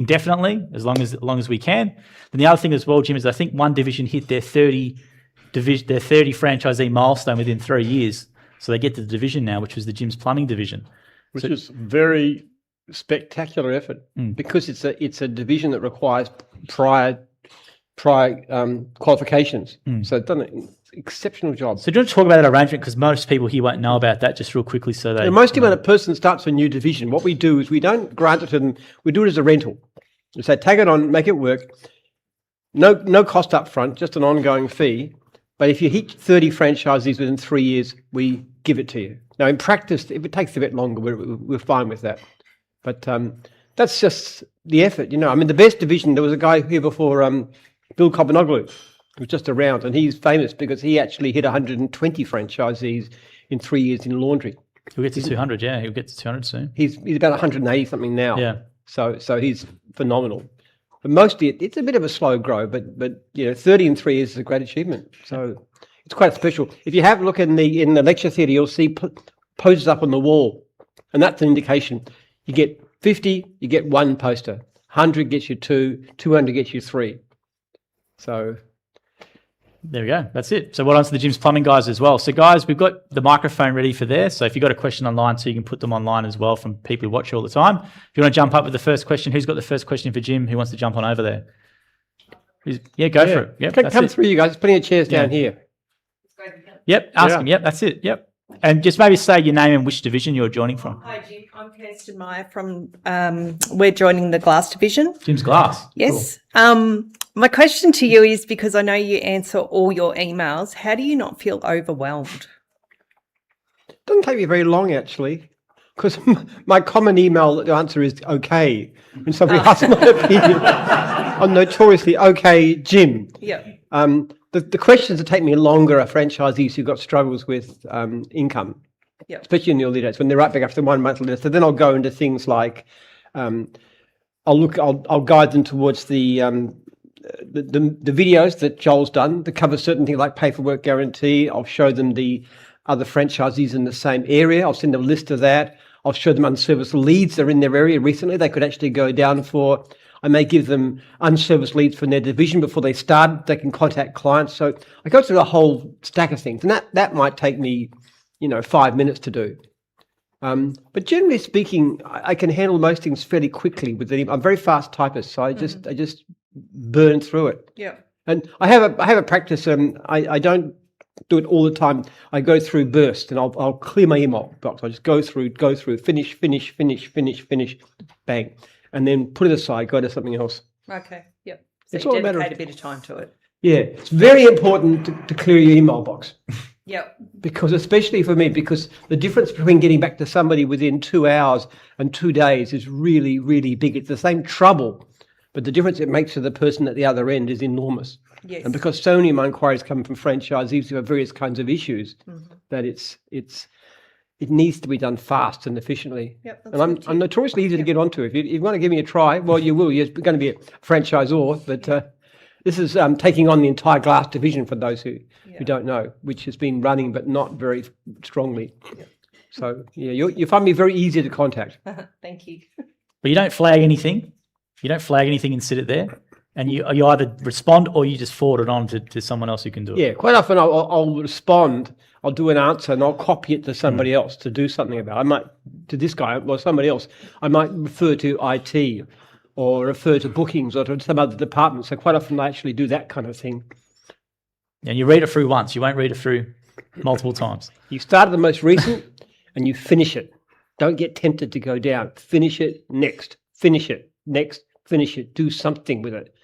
indefinitely, as long as we can. And the other thing as well, Jim, is I think one division hit their 30 franchisee milestone within 3 years. So they get to the division now, which was the Jim's Plumbing division. Which is very spectacular effort because it's a division that requires prior qualifications. So they've done an exceptional job. So do you want to talk about that arrangement? Because most people here won't know about that, just real quickly. So they mostly when a person starts a new division, what we do is we don't grant it to them, we do it as a rental. We say, take it on, make it work. No cost up front, just an ongoing fee. But if you hit 30 franchisees within 3 years, we give it to you. Now, in practice, if it takes a bit longer, we're fine with that. But that's just the effort, I mean, the best division, there was a guy here before, Bill Cobbanoglu, who was just around, and he's famous because he actually hit 120 franchisees in 3 years in laundry. He'll get to 200, yeah. He'll get to 200 soon. He's about 180 something now. Yeah. So he's phenomenal. But mostly it's a bit of a slow grow, but 30 in 3 years is a great achievement. So it's quite special. If you have a look in the lecture theatre, you'll see posters up on the wall, and that's an indication. You get 50, you get one poster. 100 gets you 2, 200 gets you 3. So there we go. That's it. So well done to the Jim's Plumbing guys as well. So guys, we've got the microphone ready for there. So if you've got a question online, so you can put them online as well from people who watch you all the time. If you want to jump up with the first question, who's got the first question for Jim? Who wants to jump on over there? Go for it. Yep, come through, you guys. There's plenty of chairs down here. Yep, ask him. Yep, that's it. Yep. And just maybe say your name and which division you're joining from. Hi, Jim. I'm Kirsten Meyer from, we're joining the Glass division. Jim's Glass. Yes. Cool. My question to you is, because I know you answer all your emails, how do you not feel overwhelmed? It doesn't take me very long, actually, because my common email answer is okay. When somebody asks my opinion, I'm notoriously okay, Jim. Yeah. The questions that take me longer are franchisees who've got struggles with income, especially in the early days when they're right back after 1 month letter. So then I'll go into things like I'll guide them towards the videos that Joel's done that cover certain things like pay for work guarantee. I'll show them the other franchisees in the same area. I'll send them a list of that. I'll show them unserviced leads that are in their area recently. They could actually go down for. I may give them unserviced leads from their division before they start. They can contact clients. So I go through a whole stack of things, and that might take me, 5 minutes to do. But generally speaking, I can handle most things fairly quickly with the. I'm a very fast typist, so I just burn through it. Yeah. And I have a practice. I don't do it all the time. I go through bursts, and I'll clear my email box. I just go through, finish, bang. And then put it aside, go to something else. Okay, yep. So it's you all a dedicate a bit of time to it. Yeah, it's very important to clear your email box. Yep. Because especially for me, because the difference between getting back to somebody within 2 hours and 2 days is really, really big. It's the same trouble, but the difference it makes to the person at the other end is enormous. Yes. And because so many of my inquiries come from franchisees who have various kinds of issues, that it needs to be done fast and efficiently. Yep, and I'm notoriously easy to get onto. If you want to give me a try, well, you will. You're going to be a franchisor, but this is taking on the entire Glass division for those who don't know, which has been running but not very strongly. Yep. So, you find me very easy to contact. Thank you. But you don't flag anything. You don't flag anything and sit it there. And you either respond or you just forward it on to someone else who can do it. Yeah, quite often I'll respond. I'll do an answer and I'll copy it to somebody else to do something about it. I might, to this guy or somebody else, I might refer to IT or refer to bookings or to some other department. So quite often I actually do that kind of thing. And you read it through once. You won't read it through multiple times. You start at the most recent and you finish it. Don't get tempted to go down. Finish it, next. Finish it, next. Finish it. Do something with it.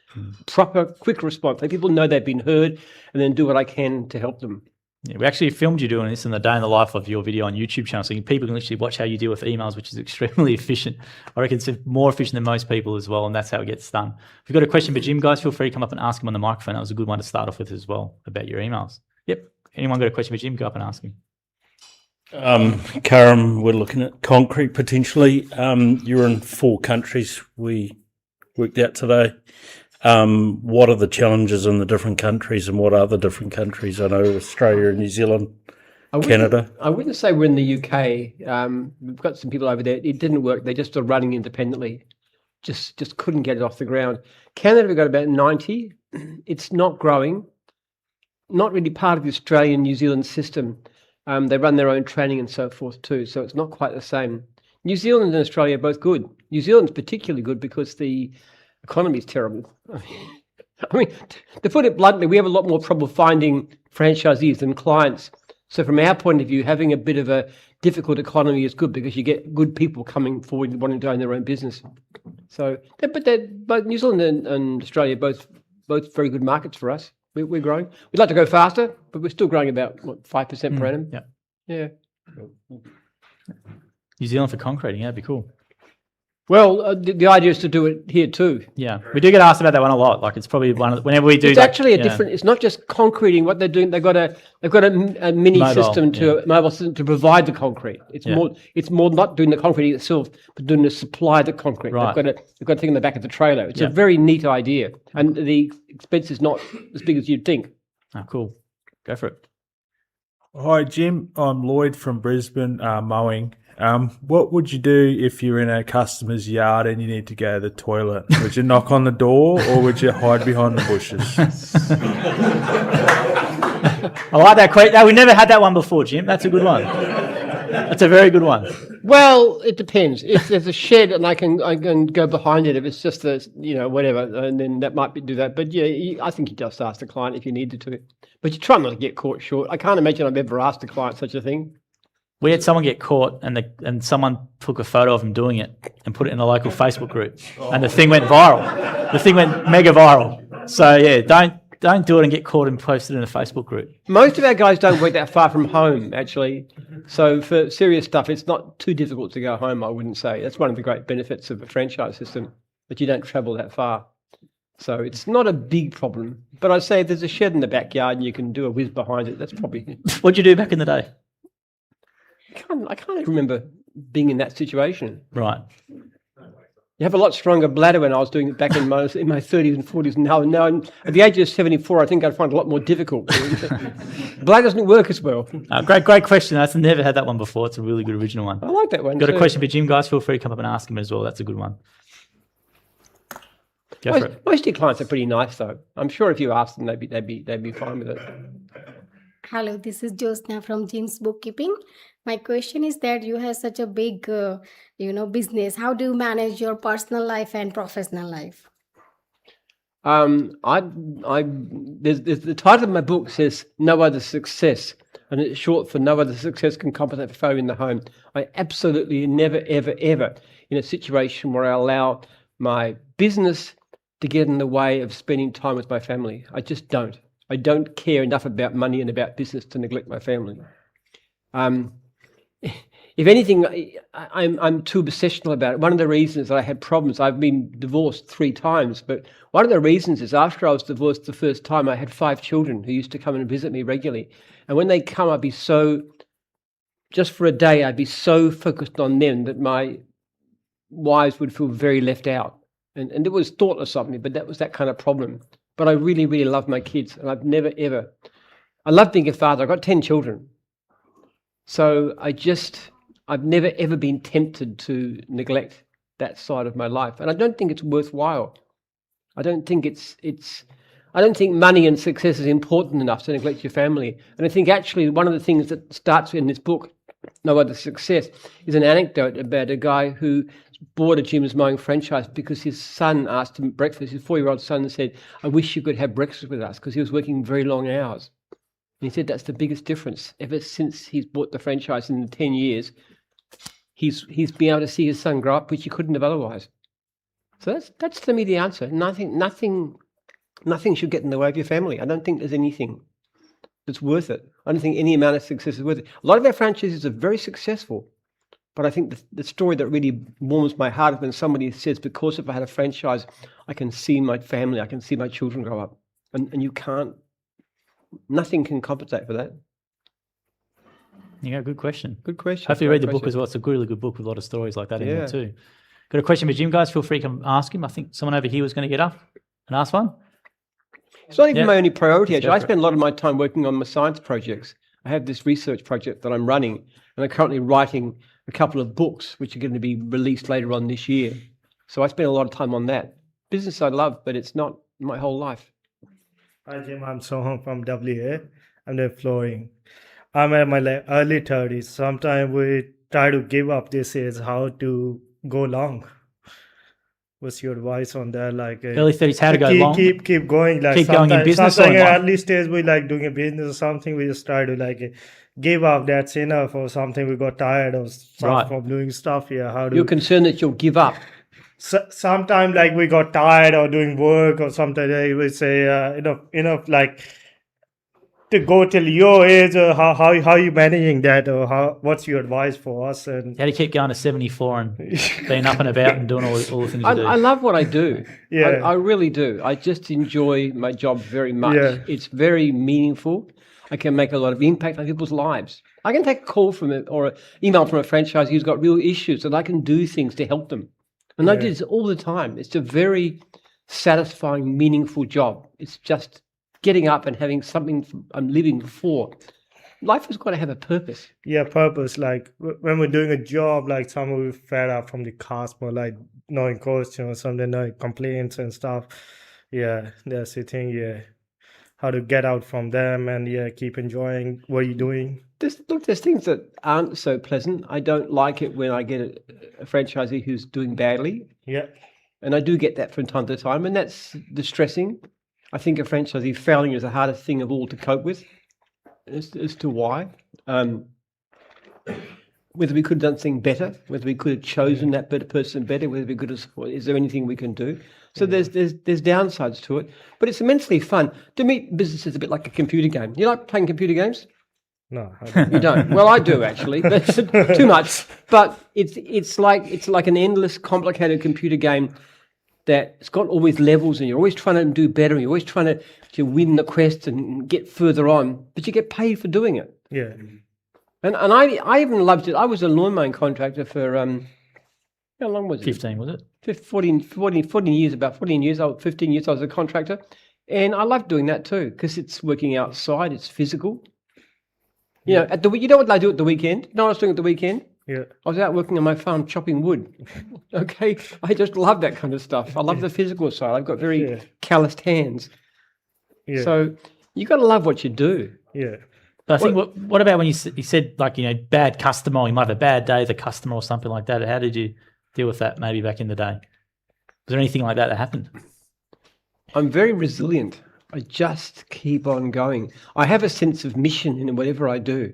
Proper, quick response. Let people know they've been heard and then do what I can to help them. Yeah, we actually filmed you doing this in the day in the life of your video on YouTube channel, so people can literally watch how you deal with emails, which is extremely efficient. I reckon it's more efficient than most people as well, and that's how it gets done. If you've got a question for Jim, guys, feel free to come up and ask him on the microphone. That was a good one to start off with as well, about your emails. Yep. Anyone got a question for Jim, go up and ask him. Karen, we're looking at concrete potentially. You're in 4 countries we worked out today. What are the challenges in the different countries and what are the different countries? I know Australia and New Zealand, Canada. I wouldn't say we're in the UK. We've got some people over there. It didn't work. They're just running independently. just couldn't get it off the ground. Canada, we've got about 90. It's not growing. Not really part of the Australian New Zealand system. They run their own training and so forth too, so it's not quite the same. New Zealand and Australia are both good. New Zealand's particularly good because the economy is terrible. I mean, to put it bluntly, we have a lot more trouble finding franchisees than clients. So from our point of view, having a bit of a difficult economy is good because you get good people coming forward and wanting to own their own business. So, but both New Zealand and Australia are both very good markets for us. We're growing. We'd like to go faster, but we're still growing about 5% per annum. Yeah. Yeah. New Zealand for concreting, yeah, that'd be cool. Well, the idea is to do it here too. Yeah, we do get asked about that one a lot. Like it's probably one of whenever we do. It's actually a different. It's not just concreting. What they're doing, they've got a mini Mobile, system mobile system to provide the concrete. It's more not doing the concrete itself, but doing the supply of the concrete. Right. They've got a thing in the back of the trailer. It's a very neat idea, and the expense is not as big as you'd think. Oh, cool. Go for it. Hi, Jim. I'm Lloyd from Brisbane, Mowing. What would you do if you're in a customer's yard and you need to go to the toilet? Would you knock on the door or would you hide behind the bushes? I like that question. No, we never had that one before, Jim. That's a good one. That's a very good one. Well, it depends. If there's a shed and I can go behind it, if it's just whatever, and then that might do that. But yeah, I think you just ask the client if you needed to. But you try not to get caught short. I can't imagine I've ever asked a client such a thing. We had someone get caught, and someone took a photo of him doing it and put it in a local Facebook group, and the thing went viral. The thing went mega viral. So yeah, don't do it and get caught and post it in a Facebook group. Most of our guys don't work that far from home, actually. So for serious stuff, it's not too difficult to go home, I wouldn't say. That's one of the great benefits of a franchise system, that you don't travel that far. So it's not a big problem. But I'd say if there's a shed in the backyard and you can do a whiz behind it, that's probably... What'd you do back in the day? I can't remember being in that situation. Right. You have a lot stronger bladder when I was doing it back in my 30s and 40s. Now, at the age of 74, I think I'd find it a lot more difficult. Bladder doesn't work as well. Great question. I've never had that one before. It's a really good original one. I like that one. Got a question for Jim, guys? Feel free to come up and ask him as well. That's a good one. Go for it. Most of your clients are pretty nice, though. I'm sure if you asked them, they'd be fine with it. Hello, this is Josna from Jim's Bookkeeping. My question is that you have such a big, business. How do you manage your personal life and professional life? There's the title of my book says "No Other Success," and it's short for "No Other Success Can Compensate for Failure in the Home." I absolutely never, ever, ever in a situation where I allow my business to get in the way of spending time with my family. I just don't. I don't care enough about money and about business to neglect my family. If anything, I'm too obsessional about it. One of the reasons that I had problems, I've been divorced 3 times, but one of the reasons is after I was divorced the first time, I had 5 children who used to come and visit me regularly. And when they come, just for a day, I'd be so focused on them that my wives would feel very left out. And it was thoughtless of me, but that was that kind of problem. But I really, really love my kids, and I've never, ever... I love being a father. I've got 10 children. So I've never, ever been tempted to neglect that side of my life. And I don't think it's worthwhile. I don't think I don't think money and success is important enough to neglect your family. And I think actually one of the things that starts in this book, No Other Success, is an anecdote about a guy who bought a Jim's Mowing franchise because his son asked him at breakfast, his 4-year-old son said, "I wish you could have breakfast with us," because he was working very long hours. And he said that's the biggest difference. Ever since he's bought the franchise in the 10 years, he's been able to see his son grow up, which he couldn't have otherwise. So that's to me the answer. Nothing should get in the way of your family. I don't think there's anything that's worth it. I don't think any amount of success is worth it. A lot of our franchises are very successful, but I think the story that really warms my heart is when somebody says, because if I had a franchise, I can see my family, I can see my children grow up. And you can't, nothing can compensate for that. Yeah, good question. Good question. Hopefully you read the book as well. It's a really good book with a lot of stories like that in there too. Got a question for Jim, guys? Feel free to come ask him. I think someone over here was going to get up and ask one. It's not even my only priority, actually. I spend a lot of my time working on my science projects. I have this research project that I'm running, and I'm currently writing a couple of books, which are going to be released later on this year. So I spend a lot of time on that. Business I love, but it's not my whole life. Hi Jim, I'm Soham from WA. I'm doing flooring. I'm at my early 30s. Sometimes we try to give up. This is how to go long. What's your advice on that? Like Early 30s, how to go keep, long? keep going. Like Keep going in business or sometimes in at life? early stage we like doing a business or something. We just try to like give up. That's enough or something. We got tired of stuff Right. from doing stuff. Yeah, how do You're concerned that you'll give up. sometimes like we got tired or doing work or something. They would say enough like to go till your age. Or how you managing that, or what's your advice for us? And How do you keep going to 74 and being up and about and doing all the things you do? I love what I do. Yeah. I really do. I just enjoy my job very much. Yeah. It's very meaningful. I can make a lot of impact on people's lives. I can take a call from it or an email from a franchisee who's got real issues, and I can do things to help them. And I do this all the time. It's a very satisfying, meaningful job. It's just getting up and having something I'm living for. Life has got to have a purpose. yeah, purpose. Like when we're doing a job, like some we're fed up from the customer, like knowing question or something, like complaints and stuff. Yeah, that's the thing. Yeah, how to get out from them and keep enjoying what you're doing. There's things that aren't so pleasant. I don't like it when I get a franchisee who's doing badly. Yeah, And I do get that from time to time, and that's distressing. I think a franchisee failing is the hardest thing of all to cope with as to why. Whether we could have done something better, whether we could have chosen that better person better, whether we could have, is there anything we can do? So there's downsides to it, but it's immensely fun. To me, business is a bit like a computer game. You like playing computer games? no, I don't. You don't. Well, I do actually. That's too much. But it's like an endless, complicated computer game that's got all these levels, and you're always trying to do better. And you're always trying to win the quest and get further on, but you get paid for doing it. Yeah, And I even loved it. I was a lawn mowing contractor for how long was it? 15, was it? 14 years, about 14 years, 15 years I was a contractor. And I loved doing that too, because it's working outside, it's physical. You know, you know what I do at the weekend? You know what I was doing at the weekend? yeah, I was out working on my farm chopping wood. Okay? I just love that kind of stuff. I love the physical side. I've got very calloused hands. yeah, So you got to love what you do. yeah. But I think, what about when you said, like, bad customer, or you might have a bad day as a customer or something like that. How did you deal with that maybe back in the day? Was there anything like that happened? I'm very resilient. I just keep on going. I have a sense of mission in whatever I do.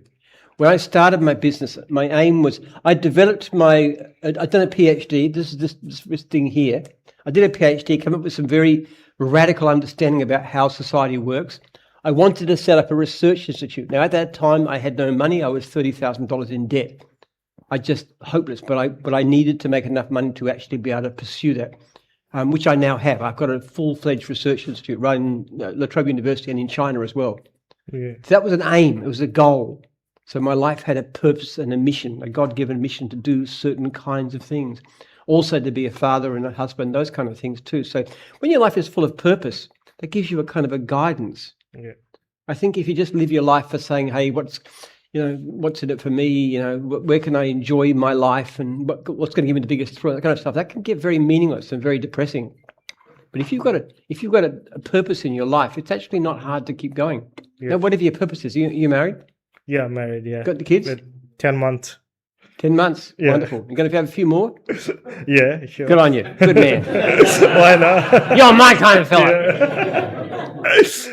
When I started my business, my aim was I'd done a PhD. This is this thing here. I did a PhD, came up with some very radical understanding about how society works. I wanted to set up a research institute. Now, at that time, I had no money. I was $30,000 in debt. I just hopeless, but I needed to make enough money to actually be able to pursue that, which I now have. I've got a full-fledged research institute right in Latrobe University and in China as well. Yeah. So that was an aim. It was a goal. So my life had a purpose and a mission, a God-given mission to do certain kinds of things. Also to be a father and a husband, those kind of things too. So when your life is full of purpose, that gives you a kind of a guidance. Yeah. I think if you just live your life for saying, hey, what's in it for me? Where can I enjoy my life, and what's going to give me the biggest thrill? That kind of stuff. That can get very meaningless and very depressing. But if you've got a purpose in your life, it's actually not hard to keep going. Yeah. Now, whatever your purpose is, you married? Yeah, I'm married. Yeah, Got the kids? with 10 months. 10 months. Yeah. Wonderful. You're going to have a few more? Yeah, sure. Good on you. Good man. Why not? You're my kind of fella.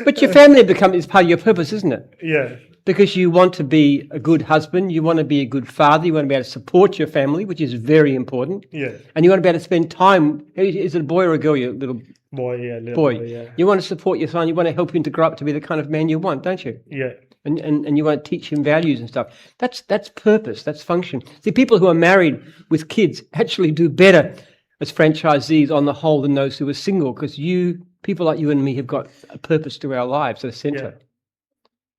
But your family is part of your purpose, isn't it? Yeah, Because you want to be a good husband, you want to be a good father, you want to be able to support your family, which is very important. yeah. And you want to be able to spend time. Is it a boy or a girl, your little Boy, yeah, little boy? boy, yeah. You want to support your son, you want to help him to grow up to be the kind of man you want, don't you? Yeah, And you want to teach him values and stuff. That's purpose, that's function. See, people who are married with kids actually do better as franchisees on the whole than those who are single, because people like you and me have got a purpose to our lives, a center. Yeah.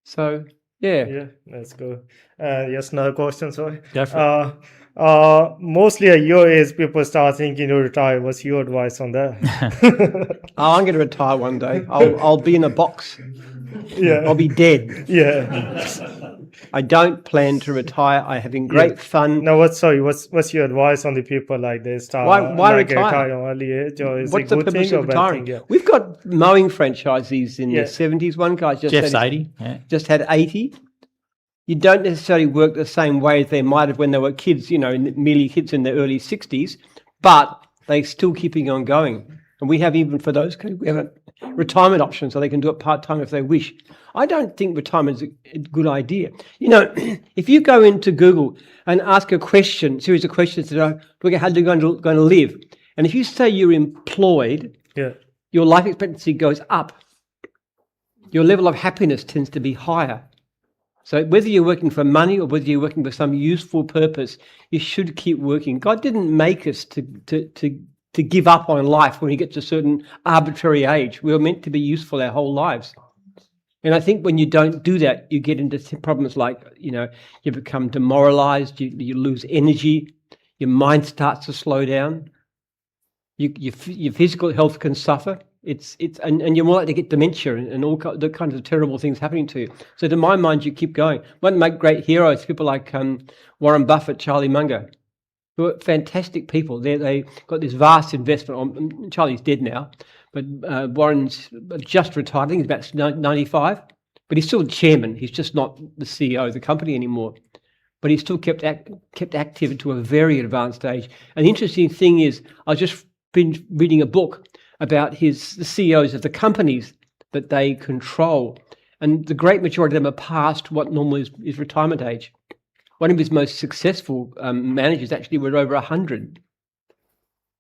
So, yeah. yeah, that's good. Yes, another question, sorry. Go for it. Mostly at your age, people start thinking to retire. What's your advice on that? Oh, I'm going to retire one day. I'll be in a box. Yeah. I'll be dead. Yeah. I don't plan to retire. I'm having great fun. No, what's your advice on the people like they start? Why like retire? Early age, or is What's it the good purpose thing of or bad retiring? thing? Yeah. We've got mowing franchisees in Yeah. the 70s. One guy just Jeff's had 80. Yeah. just had 80. You don't necessarily work the same way as they might have when they were kids, merely kids in their early 60s, but they're still keeping on going. And we have, even for those, we have a retirement option so they can do it part-time if they wish. I don't think retirement is a good idea. If you go into Google and ask a series of questions to know, how are you going to live? And if you say you're employed, Yeah. your life expectancy goes up. Your level of happiness tends to be higher. So whether you're working for money or whether you're working for some useful purpose, you should keep working. God didn't make us to give up on life when you get to a certain arbitrary age. We were meant to be useful our whole lives. And I think when you don't do that, you get into problems like, you become demoralized, you lose energy, your mind starts to slow down, your physical health can suffer. And you're more likely to get dementia and all the kinds of terrible things happening to you. So to my mind, you keep going. One make great heroes, people like Warren Buffett, Charlie Munger, who are fantastic people. They got this vast investment. Charlie's dead now, but Warren's just retired. I think he's about 95, but he's still the chairman. He's just not the CEO of the company anymore. But he's still kept active to a very advanced age. And the interesting thing is, I've just been reading a book about the CEOs of the companies that they control. And the great majority of them are past what normally is retirement age. One of his most successful managers actually were over 100.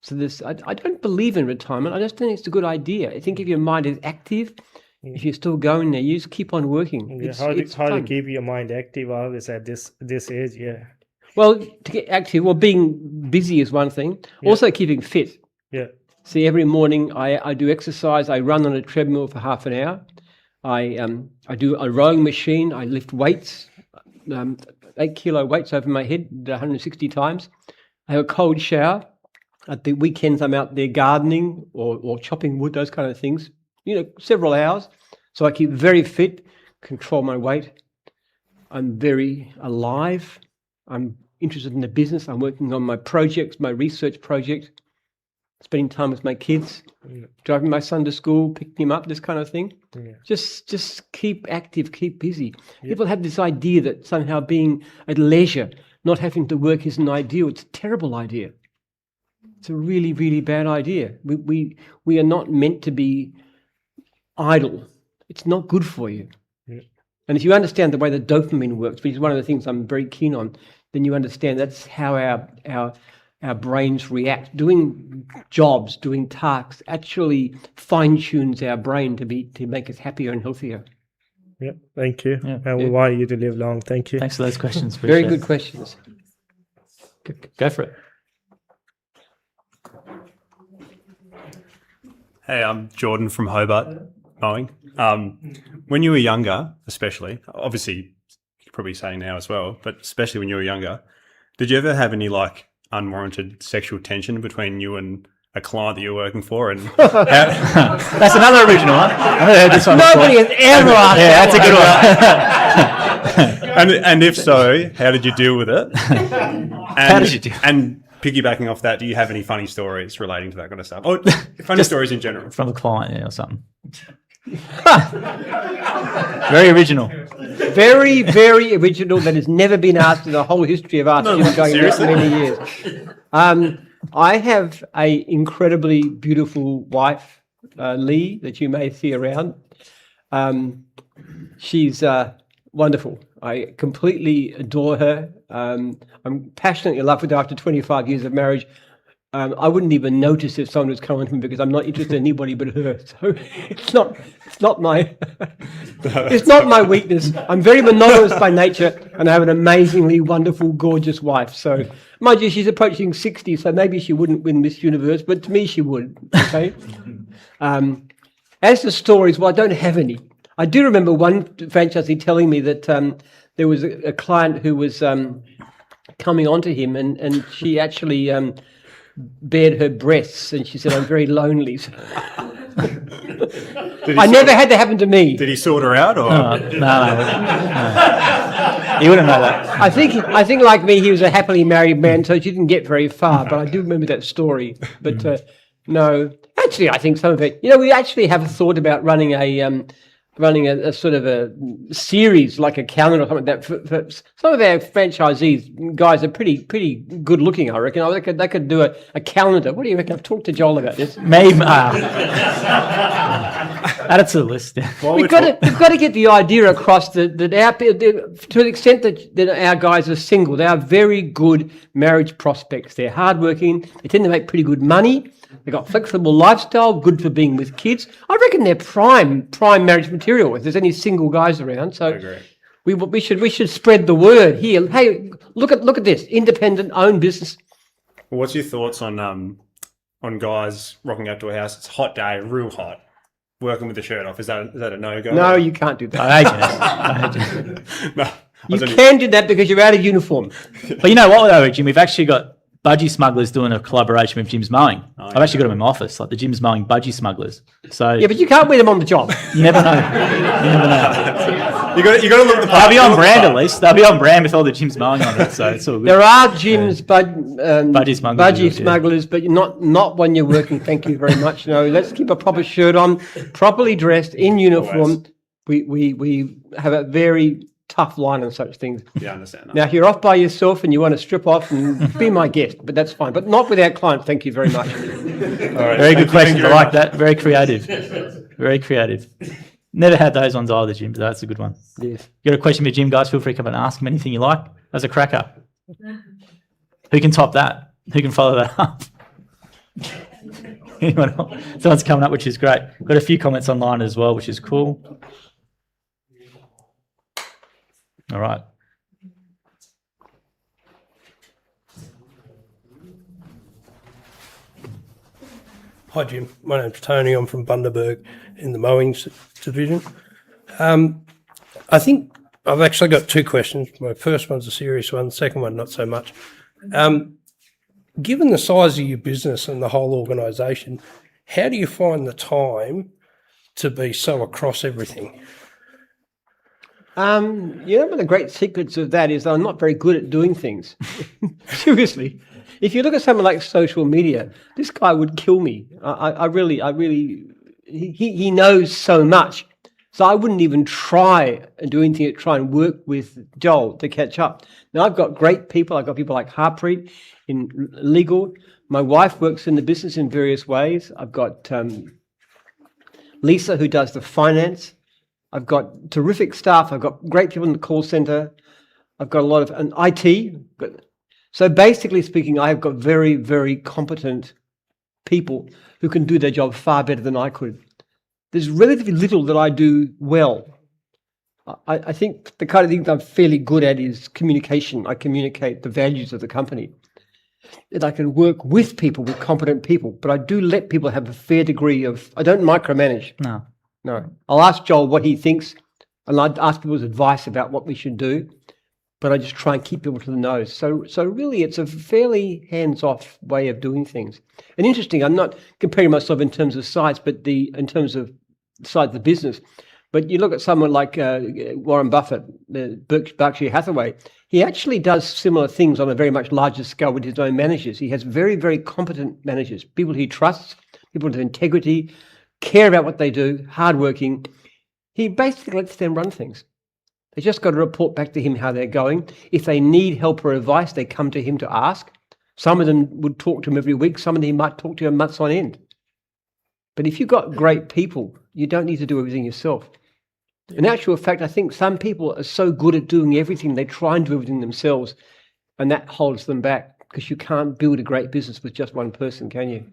So I don't believe in retirement. I just think it's a good idea. I think if your mind is active, if you're still going there, you just keep on working. Yeah. How to keep your mind active always at this age? Yeah. Well, to get active, being busy is one thing. Yeah. Also keeping fit. Yeah. See, every morning I do exercise. I run on a treadmill for half an hour. I do a rowing machine. I lift weights, 8-kilo weights over my head 160 times. I have a cold shower. At the weekends, I'm out there gardening or chopping wood, those kind of things. Several hours. So I keep very fit, control my weight. I'm very alive. I'm interested in the business. I'm working on my projects, my research project. Spending time with my kids, driving my son to school, picking him up, this kind of thing. Yeah. Just keep active, keep busy. Yeah. People have this idea that somehow being at leisure, not having to work is an ideal. It's a terrible idea. It's a really, really bad idea. We are not meant to be idle. It's not good for you. Yeah. And if you understand the way the dopamine works, which is one of the things I'm very keen on, then you understand that's how our brains react. Doing jobs, doing tasks actually fine-tunes our brain to make us happier and healthier. Yeah, thank you. Yeah. And we want you to live long. Thank you. Thanks for those questions. Very good questions. Go for it. Hey, I'm Jordan from Hobart, Mowing. When you were younger, especially, obviously you're probably saying now as well, but especially when you were younger, did you ever have any unwarranted sexual tension between you and a client that you're working for? And that's another original one. I haven't heard this one Nobody before. has ever asked. Yeah, that's a good one. and if so, how did you deal with it? How did you do? And piggybacking off that, do you have any funny stories relating to that kind of stuff? Or funny stories in general? From a client, or something. Very original. Very, very original that has never been asked in the whole history of art going back many years. I have an incredibly beautiful wife, Lee, that you may see around. She's wonderful. I completely adore her. I'm passionately in love with her after 25 years of marriage. I wouldn't even notice if someone was coming to me because I'm not interested in anybody but her. So it's not my weakness. I'm very monogamous by nature, and I have an amazingly wonderful, gorgeous wife. So, mind you, she's approaching 60, so maybe she wouldn't win Miss Universe, but to me she would. Okay. As to stories, well, I don't have any. I do remember one franchisee telling me that there was a client who was coming onto him, and she actually bared her breasts, and she said, "I'm very lonely." I never had that happen to me. Did he sort her out, or No. You wouldn't know that. I think like me, he was a happily married man, so she didn't get very far. But I do remember that story. But no, actually, I think some of it. We actually have thought about running a sort of a series, like a calendar or something like that. For some of our franchisees, guys are pretty good looking, I reckon. They could do a calendar. What do you reckon? I've talked to Joel about this. Maybe. Add it to the list. We've got to get the idea across that to the extent that our guys are single, they are very good marriage prospects. They're hardworking. They tend to make pretty good money. They've got flexible lifestyle, good for being with kids. I reckon they're prime marriage material if there's any single guys around. So we should spread the word here. Hey, look at this independent owned business. what's your thoughts on guys rocking up to a house? It's a hot day, real hot, working with the shirt off. Is that a no-go? No, you can't do that. I hate it. No. You can do that because you're out of uniform. But you know what, though, Jim? We've actually got Budgie Smugglers doing a collaboration with Jim's Mowing. I've actually got them in my office, like the Jim's Mowing Budgie Smugglers. So Yeah, but you can't wear them on the job. you never know. You never know. You got to look the part. They'll be on brand at least. They'll be on brand with all the Jim's Mowing on it. So it's all good. There are gyms, Budgie Smugglers. budgie smugglers, but not when you're working. Thank you very much. No, let's keep a proper shirt on, properly dressed, in uniform. We have a very tough line on such things. Yeah, I understand that. Now, if you're off by yourself and you want to strip off and be my guest, but that's fine. But not with our client. Thank you very much. All right. Very good question. I very like much. that. Very creative. Very creative. Never had those ones either, Jim, but that's a good one. Yes. You got a question for Jim, guys? Feel free to come and ask him anything you like. That's a cracker. Who can top that? Who can follow that up? Anyone else? Someone's coming up, which is great. Got a few comments online as well, which is cool. All right. Hi, Jim. My name's Tony. I'm from Bundaberg in the Mowing division. I think I've actually got two questions. My first one's a serious one. The second one, not so much. Given the size of your business and the whole organisation, how do you find the time to be so across everything? One of the great secrets of that is that I'm not very good at doing things. Seriously. If you look at something like social media, this guy would kill me. He knows so much. So I wouldn't even try and do anything to try and work with Joel to catch up. Now, I've got great people. I've got people like Harpreet in legal. My wife works in the business in various ways. I've got Lisa, who does the finance. I've got terrific staff. I've got great people in the call center. I've got a lot of IT. So basically speaking, I have got very, very competent people who can do their job far better than I could. There's relatively little that I do well. I think the kind of thing that I'm fairly good at is communication. I communicate the values of the company. That I can work with people, with competent people, but I do let people have a fair degree of, I don't micromanage. No. I'll ask Joel what he thinks, and I'd ask people's advice about what we should do, but I just try and keep people to the nose. So really, it's a fairly hands-off way of doing things. And interesting, I'm not comparing myself in terms of size, but in terms of the size of the business. But you look at someone like Warren Buffett, Berkshire Hathaway, he actually does similar things on a very much larger scale with his own managers. He has very, very competent managers, people he trusts, people with integrity, care about what they do, hardworking. He basically lets them run things. They just got to report back to him how they're going. If they need help or advice, they come to him to ask. Some of them would talk to him every week. Some of them might talk to him months on end. But if you've got great people, you don't need to do everything yourself. In actual fact, I think some people are so good at doing everything, they try and do everything themselves, and that holds them back because you can't build a great business with just one person, can you?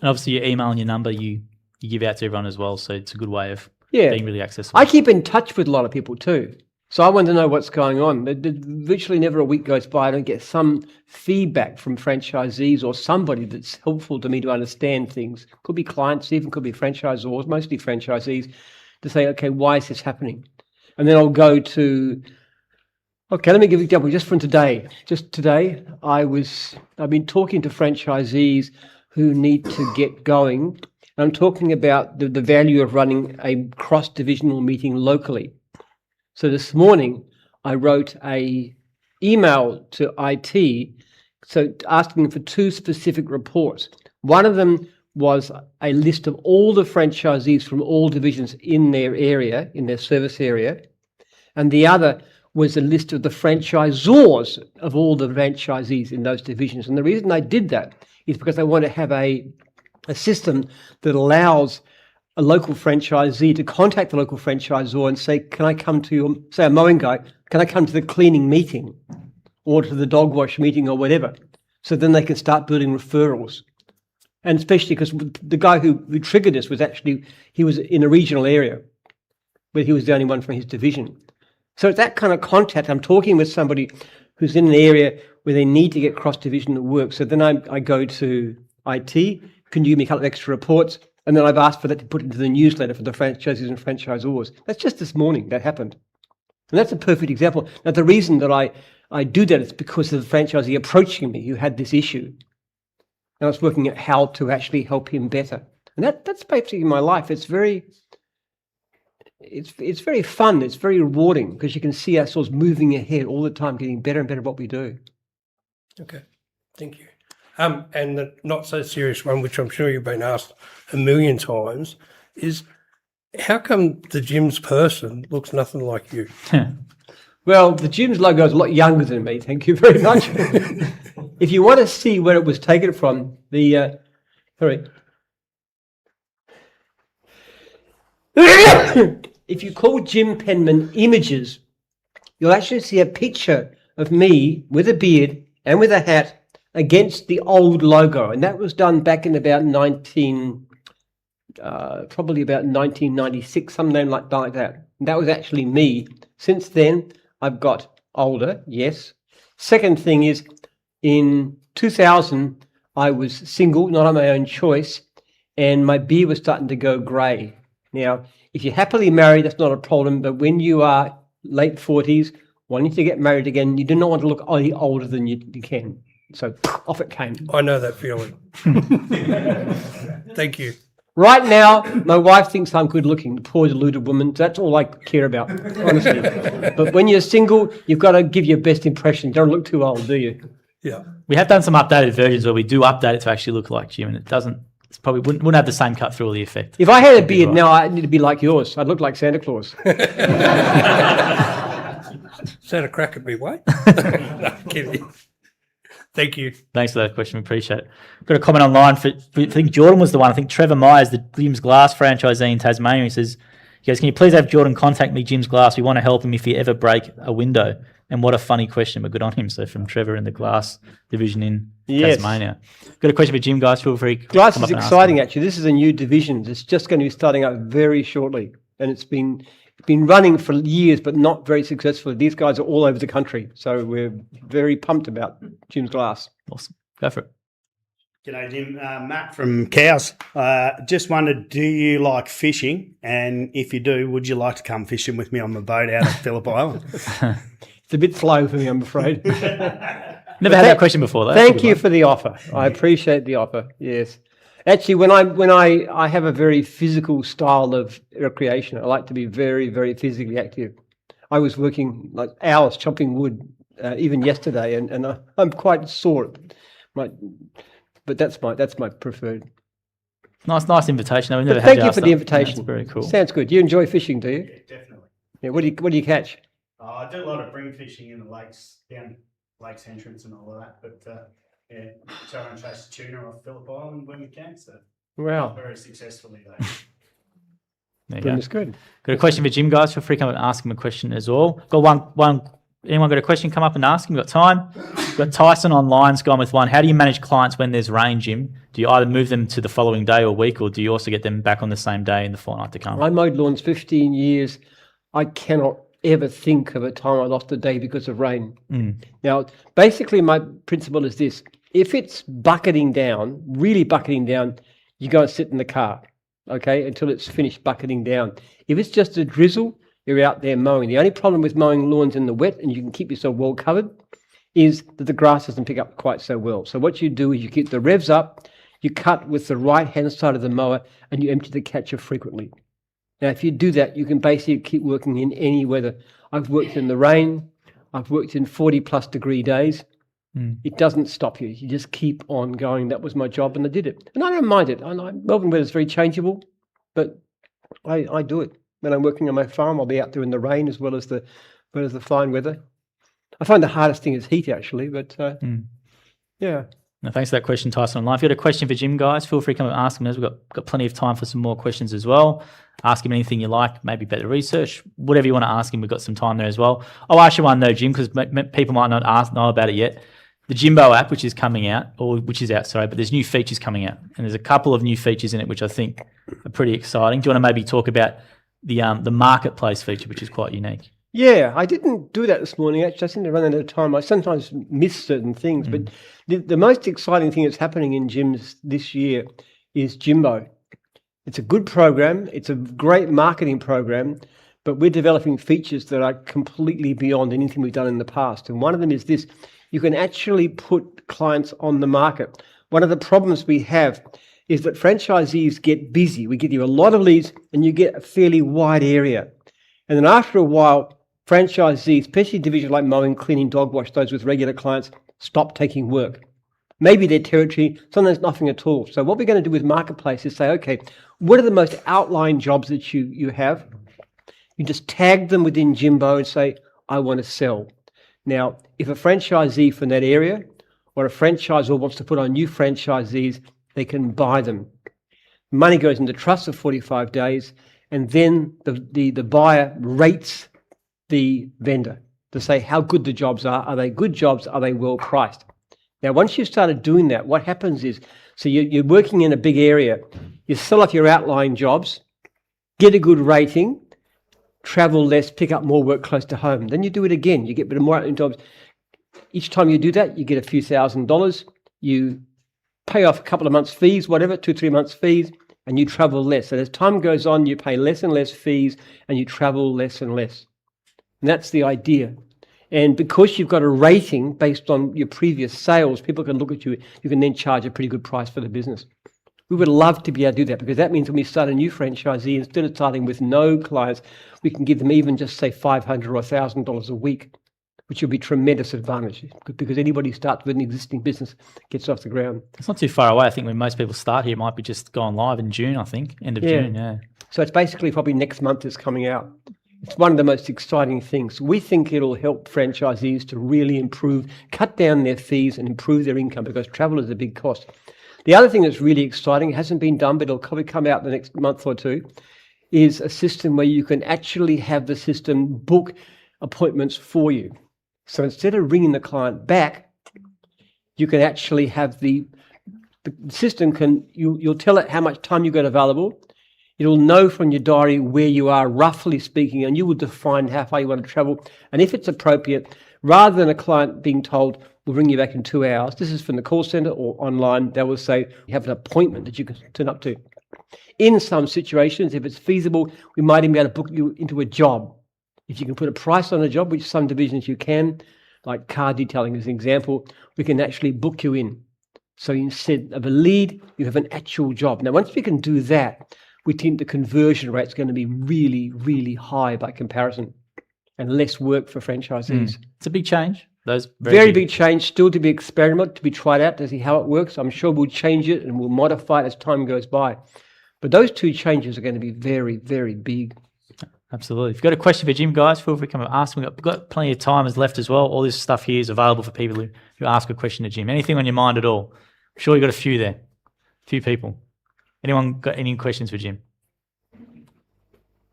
And obviously, your email and your number, you give out to everyone as well. So it's a good way of Yeah. being really accessible. I keep in touch with a lot of people too. So I want to know what's going on. Virtually never a week goes by I don't get some feedback from franchisees or somebody that's helpful to me to understand things. Could be clients, even could be franchisors, mostly franchisees, to say, okay, why is this happening? And then I'll go to, okay, let me give you an example just from today. Just today, I've been talking to franchisees who need to get going And I'm talking about the value of running a cross-divisional meeting locally. So this morning, I wrote a email to IT, so asking for 2 specific reports. One of them was a list of all the franchisees from all divisions in their area, in their service area, and the other was a list of the franchisors of all the franchisees in those divisions. And the reason I did that is because I want to have a system that allows a local franchisee to contact the local franchisor and say, can I come to your, say a mowing guy, can I come to the cleaning meeting or to the dog wash meeting or whatever? So then they can start building referrals. And especially because the guy who triggered this was actually, he was in a regional area where he was the only one from his division. So it's that kind of contact. I'm talking with somebody who's in an area where they need to get cross-divisional work. So then I go to IT, can you give me a couple of extra reports? And then I've asked for that to put into the newsletter for the franchisees and franchisors. That's just this morning that happened. And that's a perfect example. Now, the reason that I do that is because of the franchisee approaching me who had this issue. And I was working at how to actually help him better. And that's basically my life. It's very fun. It's very rewarding because you can see ourselves moving ahead all the time, getting better and better at what we do. Okay, thank you. And the not so serious one, which I'm sure you've been asked a million times, is how come the gym's person looks nothing like you? Well, the gym's logo is a lot younger than me. Thank you very much. If you want to see where it was taken from, if you call Jim Penman images, you'll actually see a picture of me with a beard and with a hat against the old logo, and that was done back in about probably about 1996, some name like that. And that was actually me. Since then, I've got older, yes. Second thing is, in 2000, I was single, not on my own choice, and my beard was starting to go grey. Now, if you're happily married, that's not a problem, but when you are late 40s, wanting to get married again, you do not want to look any older than you can. So off it came. I know that feeling. Thank you. Right now, my wife thinks I'm good looking, poor deluded woman. That's all I care about, honestly. But when you're single, you've got to give your best impression. Don't look too old, do you? Yeah. We have done some updated versions where we do update it to actually look like Jim, and it doesn't. It's probably wouldn't have the same cut through or the effect. If I had a beard now, I need to be like yours. I'd look like Santa Claus. Santa crack at me, wait. No, kidding. Thank you. Thanks for that question. We appreciate it. Got a comment online. I think Jordan was the one. I think Trevor Myers, the Jim's Glass franchisee in Tasmania, he says, can you please have Jordan contact me, Jim's Glass? We want to help him if he ever break a window. And what a funny question, but good on him. So from Trevor in the Glass division in Tasmania. Got a question for Jim, guys. Feel free. Glass is exciting, actually. This is a new division. It's just going to be starting up very shortly. And it's been running for years, but not very successfully. These guys are all over the country. So we're very pumped about Jim's Glass. Awesome. Go for it. G'day, Jim. Matt from Cows. Just wondered, do you like fishing? And if you do, would you like to come fishing with me on the boat out of Phillip Island? It's a bit slow for me, I'm afraid. Never had that question before, though. Thank you for the offer. I appreciate the offer. Yes. Actually, when I have a very physical style of recreation, I like to be very, very physically active. I was working like hours chopping wood even yesterday, and I'm quite sore. But that's my preferred. Nice invitation. I've never had Thank you for the invitation. That's very cool. Sounds good. You enjoy fishing, do you? Yeah, definitely. Yeah. What do you catch? I do a lot of bring fishing in the lakes, down lakes entrance and all of that. But try and chase tuna off Phillip Island when we can. So Wow. very successfully though. There you Goodness, go. good. Got a question for Jim, guys. Feel free to come up and ask him a question as well. Got one. Anyone got a question? Come up and ask him. Got time? Got Tyson online's gone with one. How do you manage clients when there's rain, Jim? Do you either move them to the following day or week, or do you also get them back on the same day in the fortnight to come? I mowed lawns 15 years. I cannot ever think of a time I lost a day because of rain. Now, basically, my principle is this. If it's bucketing down, really bucketing down, you go and sit in the car, okay, until it's finished bucketing down. If it's just a drizzle, you're out there mowing. The only problem with mowing lawns in the wet, and you can keep yourself well covered, is that the grass doesn't pick up quite so well. So what you do is you keep the revs up, You cut with the right-hand side of the mower and you empty the catcher frequently. Now, if you do that, you can basically keep working in any weather. I've worked in the rain. I've worked in 40-plus degree days. It doesn't stop you. You just keep on going. That was my job, and I did it. And I don't mind it. Melbourne weather is very changeable, but I do it. When I'm working on my farm, I'll be out there in the rain as well as the fine weather. I find the hardest thing is heat, actually, but yeah. No, thanks for that question, Tyson Online. If you've got a question for Jim, guys, feel free to come and ask him. We've got plenty of time for some more questions as well. Ask him anything you like, maybe about the research, whatever you want to ask him. We've got some time there as well. I'll ask you one though, Jim, because people might not know about it yet. The Jimbo app, which is coming out, but there's new features coming out, and there's a couple of new features in it which I think are pretty exciting. Do you want to maybe talk about the marketplace feature, which is quite unique? Yeah, I didn't do that this morning. Actually, I seem to run out of time. I sometimes miss certain things, but the most exciting thing that's happening in gyms this year is Jimbo. It's a good program. It's a great marketing program, but we're developing features that are completely beyond anything we've done in the past. And one of them is this. You can actually put clients on the market. One of the problems we have is that franchisees get busy. We give you a lot of leads and you get a fairly wide area. And then after a while, franchisees, especially divisions like mowing, cleaning, dog wash, those with regular clients, stop taking work. Maybe their territory, sometimes nothing at all. So what we're going to do with Marketplace is say, okay, what are the most outlying jobs that you have? You just tag them within Jimbo and say, I want to sell. Now, if a franchisee from that area or a franchisor wants to put on new franchisees, they can buy them. Money goes into trust for 45 days, and then the buyer rates the vendor to say how good the jobs are. Are they good jobs? Are they well priced? Now, once you've started doing that, what happens is, so you're working in a big area, you sell off your outlying jobs, get a good rating, travel less, pick up more work close to home. Then you do it again. You get a bit more outlying jobs. Each time you do that, you get a few $1,000s. You pay off a couple of months' fees, whatever, 2-3 months' fees, and you travel less. And as time goes on, you pay less and less fees, and you travel less and less. And that's the idea. And because you've got a rating based on your previous sales, people can look at you. You can then charge a pretty good price for the business. We would love to be able to do that, because that means when we start a new franchisee, instead of starting with no clients, we can give them even just say $500 or $1,000 a week, which would be tremendous advantage, because anybody who starts with an existing business gets off the ground. It's not too far away. I think when most people start here, it might be just going live in June, I think, end of June, yeah. So it's basically probably next month it's coming out. It's one of the most exciting things. We think it'll help franchisees to really improve, cut down their fees and improve their income, because travel is a big cost. The other thing that's really exciting, it hasn't been done, but it'll probably come out in the next month or two, is a system where you can actually have the system book appointments for you. So instead of ringing the client back, you can actually have the system you'll tell it how much time you've got available. It'll know from your diary where you are, roughly speaking, and you will define how far you want to travel. And if it's appropriate, rather than a client being told, we'll ring you back in 2 hours, this is from the call center or online, they will say, you have an appointment that you can turn up to. In some situations, if it's feasible, we might even be able to book you into a job. If you can put a price on a job, which some divisions you can, like car detailing as an example, we can actually book you in. So instead of a lead, you have an actual job. Now, once we can do that, we think the conversion rate is going to be really, really high by comparison, and less work for franchisees. It's a big change. Those very big change, still to be experimented, to be tried out to see how it works. I'm sure we'll change it and we'll modify it as time goes by. But those two changes are going to be very, very big. Absolutely. If you've got a question for Jim, guys, feel free to come and ask him. We've got plenty of time left as well. All this stuff here is available for people who ask a question to Jim. Anything on your mind at all? I'm sure you've got a few there. A few people. Anyone got any questions for Jim?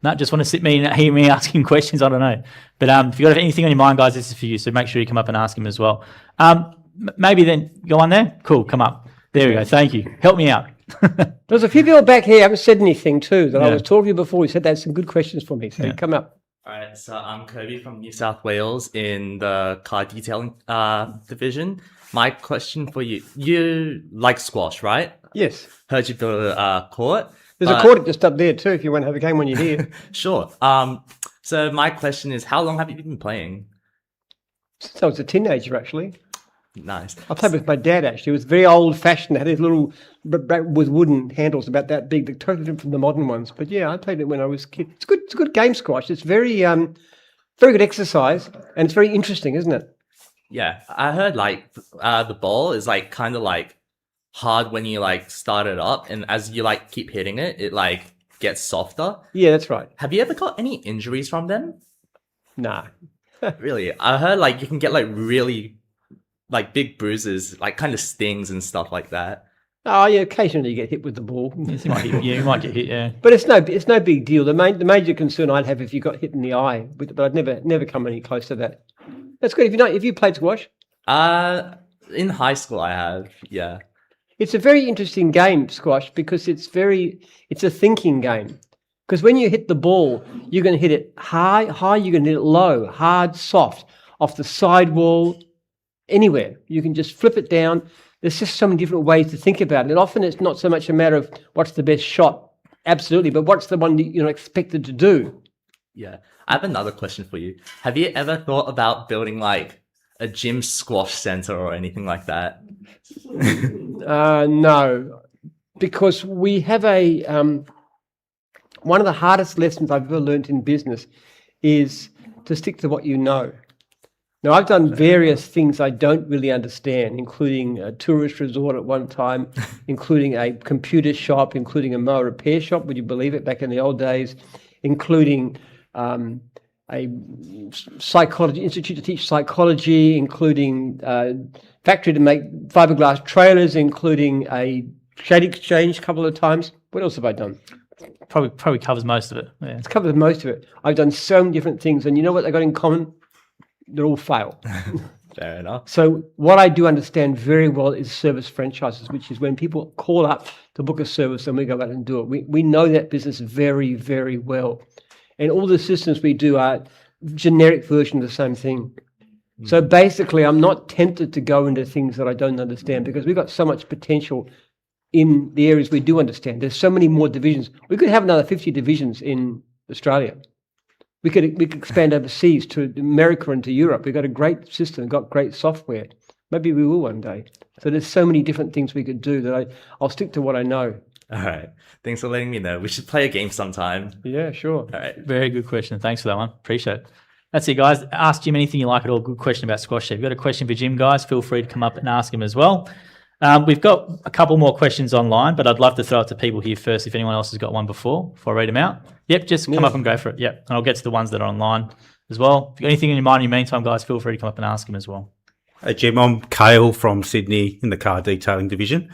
No, just want to hear me asking questions. I don't know. But if you've got anything on your mind, guys, this is for you. So make sure you come up and ask him as well. Maybe then go on there. Cool, come up. There we go. Thank you. Help me out. There's a few people back here who haven't said anything too that I was talking to you before. You said they had some good questions for me. So come up. All right. So I'm Kleber from New South Wales in the car detailing division. My question for you, you like squash, right? Yes. Heard you build a court. There's a court just up there too if you want to have a game when you're here. Sure. So my question is, how long have you been playing? So I was a teenager, actually. Nice. I played with my dad actually. It was very old fashioned. It had these little with wooden handles about that big. They're totally different from the modern ones. But yeah, I played it when I was a kid. It's good. It's a good game, squash. It's very very good exercise, and it's very interesting, isn't it? Yeah, I heard like the ball is like kind of like hard when you like start it up, and as you like keep hitting it, it like gets softer. Yeah, that's right. Have you ever got any injuries from them? Nah. Really? I heard like you can get like really like big bruises, like kind of stings and stuff like that. Oh yeah, occasionally you get hit with the ball. You might get hit, yeah. But it's no big deal. The major concern I'd have if you got hit in the eye, but I'd never come any close to that. That's good. If you played squash, In high school I have, yeah. it's a very interesting game, squash, because it's a thinking game. Because when you hit the ball, you're going to hit it high, you're going to hit it low, hard, soft, off the side wall, anywhere. You can just flip it down. There's just so many different ways to think about it. And often it's not so much a matter of what's the best shot, absolutely, but what's the one that you're expected to do. Yeah. I have another question for you. Have you ever thought about building like a gym squash center or anything like that? No, because we have one of the hardest lessons I've ever learned in business is to stick to what you know. Now, I've done various things I don't really understand, including a tourist resort at one time, including a computer shop, including a mower repair shop, would you believe it, back in the old days, including a psychology institute to teach psychology, including a factory to make fiberglass trailers, including a shade exchange a couple of times. What else have I done? Probably covers most of it. Yeah. It's covered most of it. I've done so many different things, and you know what they got in common? They all fail. Fair enough. So what I do understand very well is service franchises, which is when people call up to book a service and we go out and do it. We know that business very, very well. And all the systems we do are generic version of the same thing. So basically, I'm not tempted to go into things that I don't understand because we've got so much potential in the areas we do understand. There's so many more divisions. We could have another 50 divisions in Australia. We could expand overseas to America and to Europe. We've got a great system, got great software. Maybe we will one day. So there's so many different things we could do that I'll stick to what I know. All right. Thanks for letting me know. We should play a game sometime. Yeah, sure. All right. Very good question. Thanks for that one. Appreciate it. That's it, guys. Ask Jim anything you like at all. Good question about squash. If you've got a question for Jim, guys, feel free to come up and ask him as well. We've got a couple more questions online, but I'd love to throw it to people here first if anyone else has got one before I read them out. Yep, just come up and go for it. Yep, and I'll get to the ones that are online as well. If you've got anything in your mind in the meantime, guys, feel free to come up and ask him as well. Hey, Jim, I'm Cale from Sydney in the car detailing division.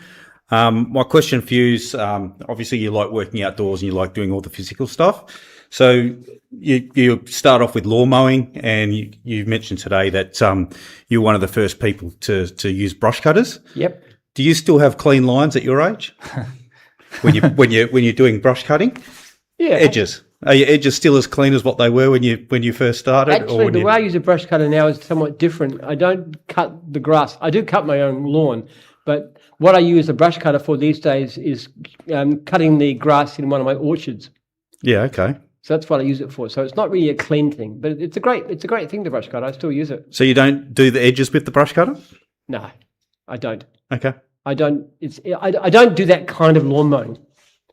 My question for you is, obviously you like working outdoors and you like doing all the physical stuff. So you start off with lawn mowing, and you mentioned today that you're one of the first people to use brush cutters. Yep. Do you still have clean lines at your age when you're doing brush cutting? Yeah. Edges. Are your edges still as clean as what they were when you first started? Actually, the way I use a brush cutter now is somewhat different. I don't cut the grass. I do cut my own lawn, but what I use a brush cutter for these days is cutting the grass in one of my orchards. Yeah. Okay. So that's what I use it for. So it's not really a clean thing, but it's a great thing, the brush cutter. I still use it. So you don't do the edges with the brush cutter? No, I don't. Okay. I don't do that kind of lawn mowing.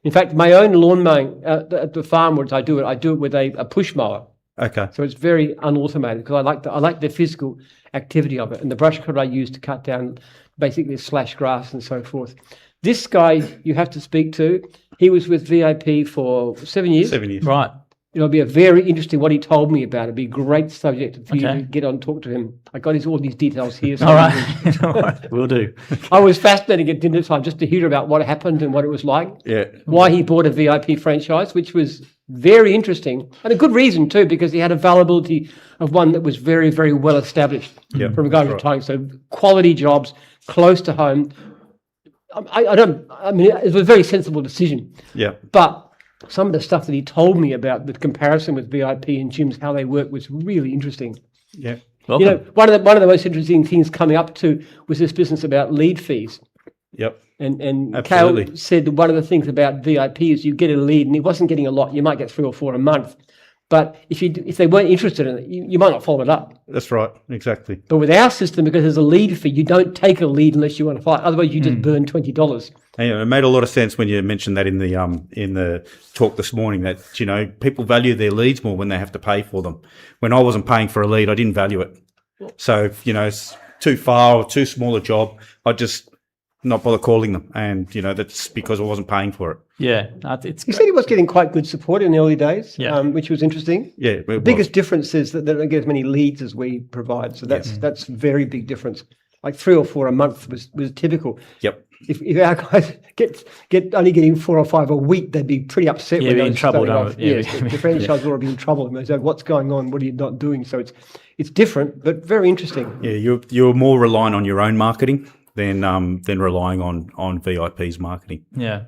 In fact, my own lawn mowing at the farm, where I do it with a push mower. Okay. So it's very unautomated because I like the physical activity of it. And the brush cutter I use to cut down, basically slash grass and so forth. This guy you have to speak to. He was with VIP for 7 years. 7 years. Right. It'll be a very interesting what he told me about. It'd be a great subject for you to get on and talk to him. I got all these details here. So All right. Will do. I was fascinated at dinner time just to hear about what happened and what it was like. Yeah. Why he bought a VIP franchise, which was very interesting. And a good reason too, because he had availability of one that was very, very well established from a guy retiring. So quality jobs, close to home. It was a very sensible decision. Yeah. But some of the stuff that he told me about the comparison with VIP and gyms, how they work, was really interesting. Yeah. Welcome. You know, one of the most interesting things coming up to was this business about lead fees. Yep. And Absolutely. Cale said that one of the things about VIP is you get a lead, and he wasn't getting a lot. You might get 3 or 4 a month. But if they weren't interested in it, you might not follow it up. That's right. Exactly. But with our system, because there's a lead fee, you don't take a lead unless you want to follow it. Otherwise, you just burn $20. And, it made a lot of sense when you mentioned that in the talk this morning, that, people value their leads more when they have to pay for them. When I wasn't paying for a lead, I didn't value it. So, it's too far or too small a job, I just not bother calling them. And, that's because I wasn't paying for it. Yeah, He said he was getting quite good support in the early days, which was interesting. Yeah. The biggest difference is that they don't get as many leads as we provide. So that's a very big difference. Like 3 or 4 a month was typical. Yep. If our guys get only getting 4 or 5 a week, they'd be pretty upset. Yeah, when be they in trouble. Yes, the franchise will be in trouble. And they say, "What's going on? What are you not doing?" So it's different, but very interesting. Yeah, you're more reliant on your own marketing than relying on VIP's marketing. Yeah.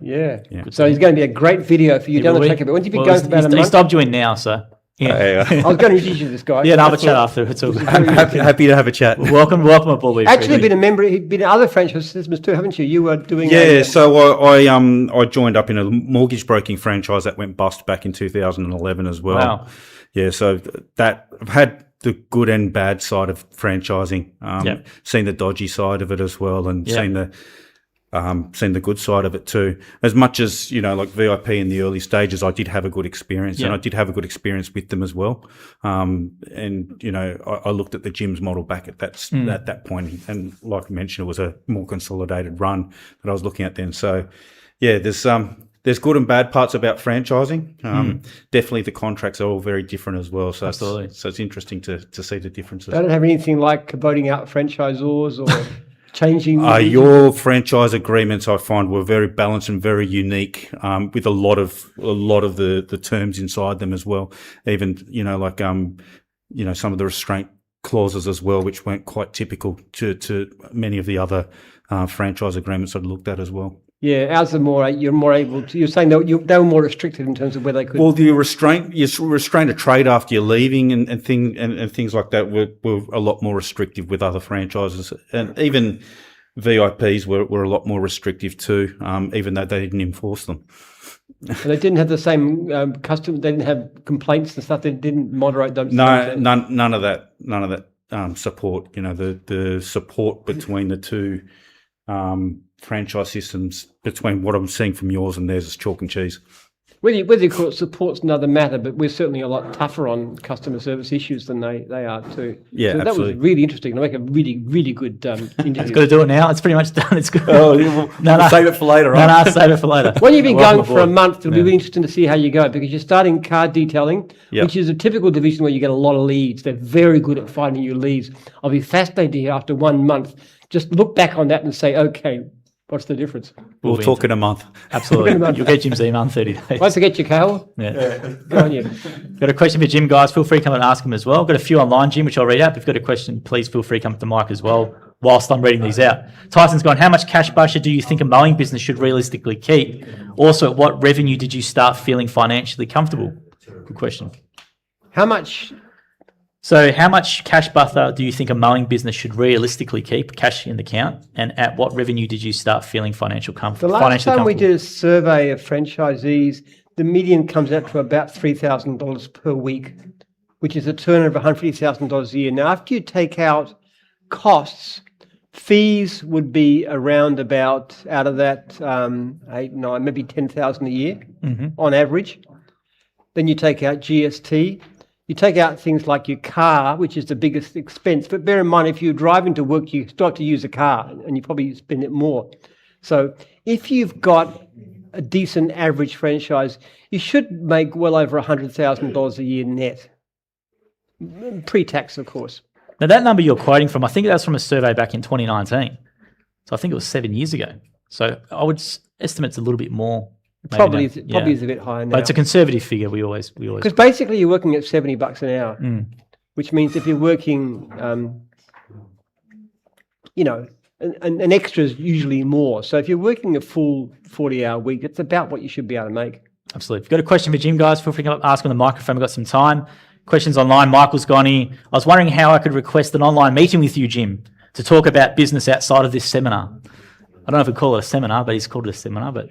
So it's going to be a great video for you down the track. But once you've been going for about a month, he stopped you in now, so. Yeah. I was going to introduce you to this guy. Yeah, have a chat after. It's all good. I'm happy to have a chat. Welcome aboard. Actually, been a member. He'd been in other franchise systems too, haven't you? You were doing. Yeah, so I joined up in a mortgage broking franchise that went bust back in 2011 as well. Wow. Yeah, so that I've had the good and bad side of franchising. Seen the dodgy side of it as well, and seen the good side of it too. As much as, like VIP in the early stages, I did have a good experience, and I did have a good experience with them as well. And I looked at the gyms model back at that point, and like I mentioned, it was a more consolidated run that I was looking at then. So, yeah, there's good and bad parts about franchising. Definitely the contracts are all very different as well. So absolutely. So it's interesting to see the differences. They don't have anything like voting out franchisors or changing. Your franchise agreements, I find, were very balanced and very unique, with a lot of the terms inside them as well. Even some of the restraint clauses as well, which weren't quite typical to many of the other franchise agreements I'd looked at as well. Yeah, ours are more. You're more able to. You're saying that they were more restricted in terms of where they could. Well, you restrain a trade after you're leaving, and things like that were a lot more restrictive with other franchises, and even VIPs were a lot more restrictive too, even though they didn't enforce them. And they didn't have the same custom. They didn't have complaints and stuff. They didn't moderate those. No, none of that support. The support between the two franchise systems, between what I'm seeing from yours and theirs, is chalk and cheese. Whether you call it support's another matter, but we're certainly a lot tougher on customer service issues than they are too. Yeah, so absolutely. That was really interesting. To make a really, really good interview. It's got to do it now. It's pretty much done. It's good. We'll save it for later, right? No, save it for later. When you've been going for a month, it'll be really interesting to see how you go, because you're starting car detailing, which is a typical division where you get a lot of leads. They're very good at finding you leads. I'll be fascinated to hear after 1 month, just look back on that and say, okay, what's the difference? We'll talk in a month. Absolutely. You'll get Jim's email in 30 days. Once I get your Carol. Yeah. Go on, you. Got a question for Jim, guys. Feel free to come and ask him as well. Got a few online, Jim, which I'll read out. If you've got a question, please feel free to come to the mic as well whilst I'm reading these out. Tyson's gone, how much cash buffer do you think a mowing business should realistically keep? Also, at what revenue did you start feeling financially comfortable? Good question. How much cash buffer do you think a mowing business should realistically keep, cash in the account, and at what revenue did you start feeling financial comfort? The last time we did a survey of franchisees, the median comes out to about $3,000 per week, which is a turnover of $150,000 a year. Now, after you take out costs, fees would be around about, out of that, 8, 9, maybe $10,000 a year on average. Then you take out GST. You take out things like your car, which is the biggest expense. But bear in mind, if you're driving to work, you still have to use a car, and you probably spend it more. So if you've got a decent average franchise, you should make well over $100,000 a year net, pre-tax, of course. Now, that number you're quoting from, I think that's from a survey back in 2019. So I think it was 7 years ago. So I would estimate it's a little bit more. Probably is a bit higher now. But it's a conservative figure. We always because basically you're working at $70 an hour, which means if you're working, an extra is usually more. So if you're working a full 40-hour week, it's about what you should be able to make. Absolutely. If you've got a question for Jim, guys, feel free to ask on the microphone. We've got some time. Questions online. Michael's gone here. I was wondering how I could request an online meeting with you, Jim, to talk about business outside of this seminar. I don't know if we call it a seminar, but he's called it a seminar. But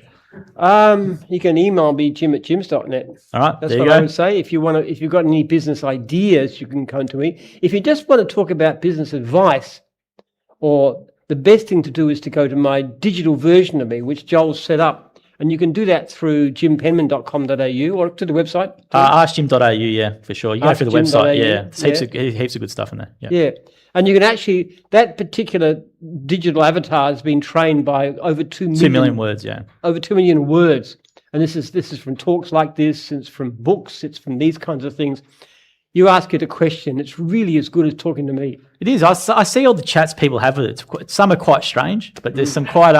You can email me, jim@jims.net. All right, That's there you what I go. would say. If you've got any business ideas, you can come to me. If you just want to talk about business advice, or the best thing to do is to go to my digital version of me, which Joel's set up. And you can do that through jimpenman.com.au or to the website. Askjim.au, yeah, for sure. You go through the website, yeah. There's heaps of good stuff in there. Yeah. Yeah. And you can actually, that particular digital avatar has been trained by over 2 million. 2 million words, yeah. Over 2 million words. And this is from talks like this, it's from books, it's from these kinds of things. You ask it a question, it's really as good as talking to me. It is. I see all the chats people have with it. Some are quite strange, but there's some quite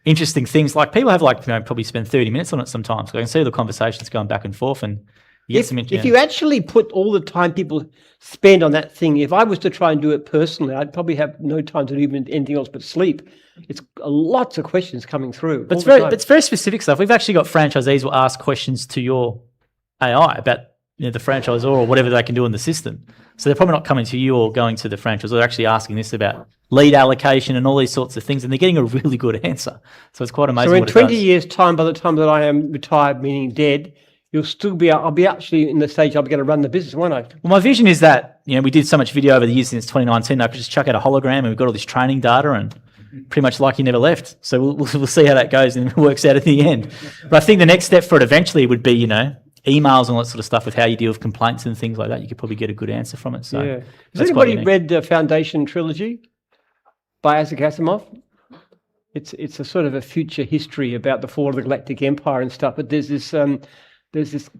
interesting things. Like people have probably spend 30 minutes on it sometimes. So I can see the conversations going back and forth, and you get some. If you actually put all the time people spend on that thing, if I was to try and do it personally, I'd probably have no time to do even anything else but sleep. It's lots of questions coming through. But it's very specific stuff. We've actually got franchisees will ask questions to your AI about the franchisor or whatever they can do in the system. So they're probably not coming to you or going to the franchisor. They're actually asking this about lead allocation and all these sorts of things, and they're getting a really good answer. So it's quite amazing. So in 20 years' time, by the time that I am retired, meaning dead, you'll still be. I'll be actually in the stage I'll be going to run the business, won't I? Well, my vision is that we did so much video over the years since 2019. I could just chuck out a hologram, and we've got all this training data, and pretty much like you never left. So we'll see how that goes and it works out at the end. But I think the next step for it eventually would be emails and all that sort of stuff with how you deal with complaints and things like that. You could probably get a good answer from it. So yeah. Has anybody read the Foundation trilogy by Isaac Asimov? It's a sort of a future history about the fall of the Galactic Empire and stuff. But there's this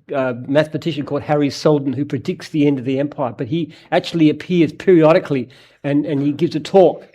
mathematician called Harry Seldon who predicts the end of the empire. But he actually appears periodically and he gives a talk,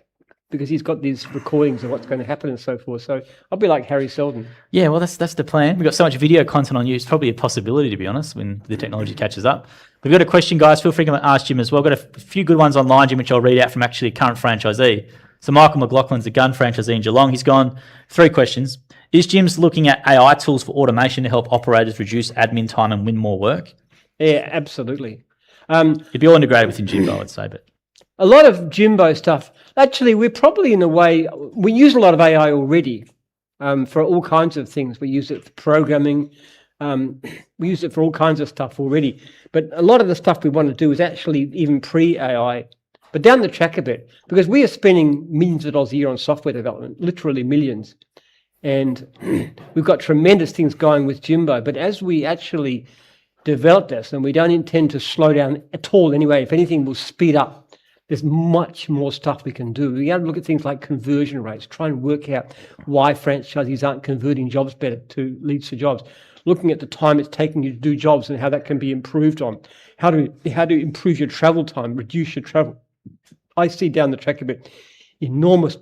because he's got these recordings of what's going to happen and so forth. So I'll be like Harry Seldon. Yeah, well, that's the plan. We've got so much video content on you. It's probably a possibility, to be honest, when the technology catches up. We've got a question, guys. Feel free to ask Jim as well. Got a few good ones online, Jim, which I'll read out from actually a current franchisee. So Michael McLaughlin's a gun franchisee in Geelong. He's gone 3 questions. Is Jim's looking at AI tools for automation to help operators reduce admin time and win more work? Yeah, absolutely. It'd be all integrated within Jimbo, I would say, but... A lot of Jimbo stuff. Actually, we're probably in a way, we use a lot of AI already for all kinds of things. We use it for programming. We use it for all kinds of stuff already. But a lot of the stuff we want to do is actually even pre-AI, but down the track a bit, because we are spending millions of dollars a year on software development, literally millions. And we've got tremendous things going with Jimbo. But as we actually develop this, and we don't intend to slow down at all anyway, if anything, we'll speed up. There's much more stuff we can do. We got to look at things like conversion rates, try and work out why franchisees aren't converting jobs better to leads to jobs. Looking at the time it's taking you to do jobs and how that can be improved on. How to improve your travel time, reduce your travel. I see down the track a bit enormous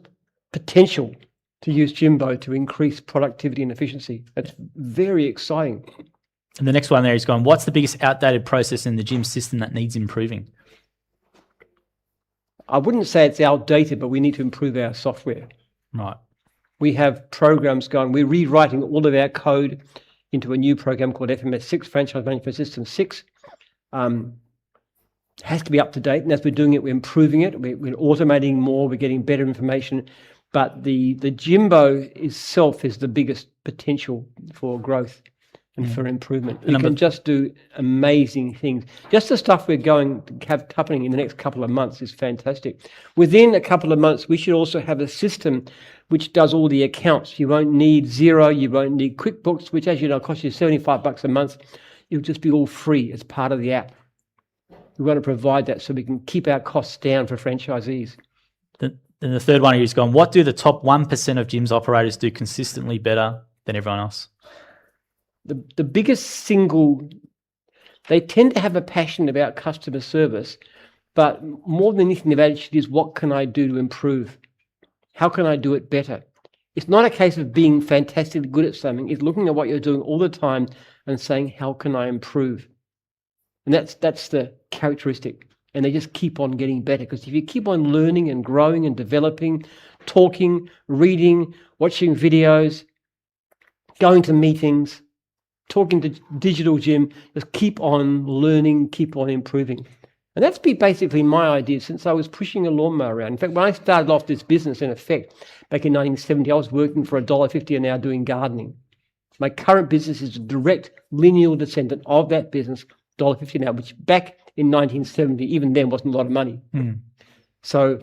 potential to use Jimbo to increase productivity and efficiency. That's very exciting. And the next one there is going, what's the biggest outdated process in the gym system that needs improving? I wouldn't say it's outdated, but we need to improve our software. Right. We have programs going. We're rewriting all of our code into a new program called FMS6, Franchise Management System 6. Has to be up to date, and as we're doing it, we're improving it. We're automating more. We're getting better information. But the Jimbo itself is the biggest potential for growth and for improvement. We can just do amazing things. Just the stuff we're going to have happening in the next couple of months is fantastic. Within a couple of months, we should also have a system which does all the accounts. You won't need Xero, you won't need QuickBooks, which, as you know, costs you $75 a month. It'll just be all free as part of the app. We want to provide that so we can keep our costs down for franchisees. Then the third one here is gone, what do the top 1% of gyms operators do consistently better than everyone else? The biggest single, they tend to have a passion about customer service, but more than anything, the attitude is, what can I do to improve? How can I do it better? It's not a case of being fantastically good at something. It's looking at what you're doing all the time and saying, how can I improve? And that's the characteristic. And they just keep on getting better, because if you keep on learning and growing and developing, talking, reading, watching videos, going to meetings, talking to Digital Jim, just keep on learning, keep on improving. And that's been basically my idea since I was pushing a lawnmower around. In fact, when I started off this business, in effect, back in 1970, I was working for $1.50 an hour doing gardening. My current business is a direct lineal descendant of that business, $1.50 now, which back in 1970, even then wasn't a lot of money. So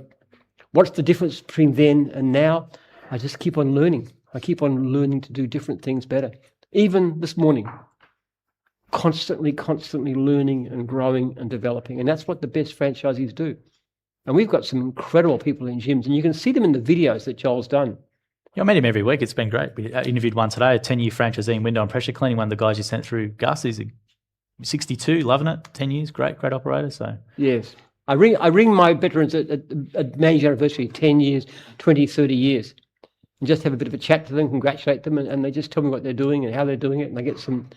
what's the difference between then and now? I just keep on learning. I keep on learning to do different things better. Even this morning, constantly learning and growing and developing. And that's what the best franchisees do. And we've got some incredible people in gyms, and you can see them in the videos that Joel's done. Yeah, I meet him every week. It's been great. We interviewed one today, a 10-year franchisee in window and pressure cleaning, one of the guys you sent through Gus. He's 62, loving it, 10 years, great operator. So yes. I ring my veterans at major anniversary, 10 years, 20, 30 years, and just have a bit of a chat to them, congratulate them, and they just tell me what they're doing and how they're doing it, and I get some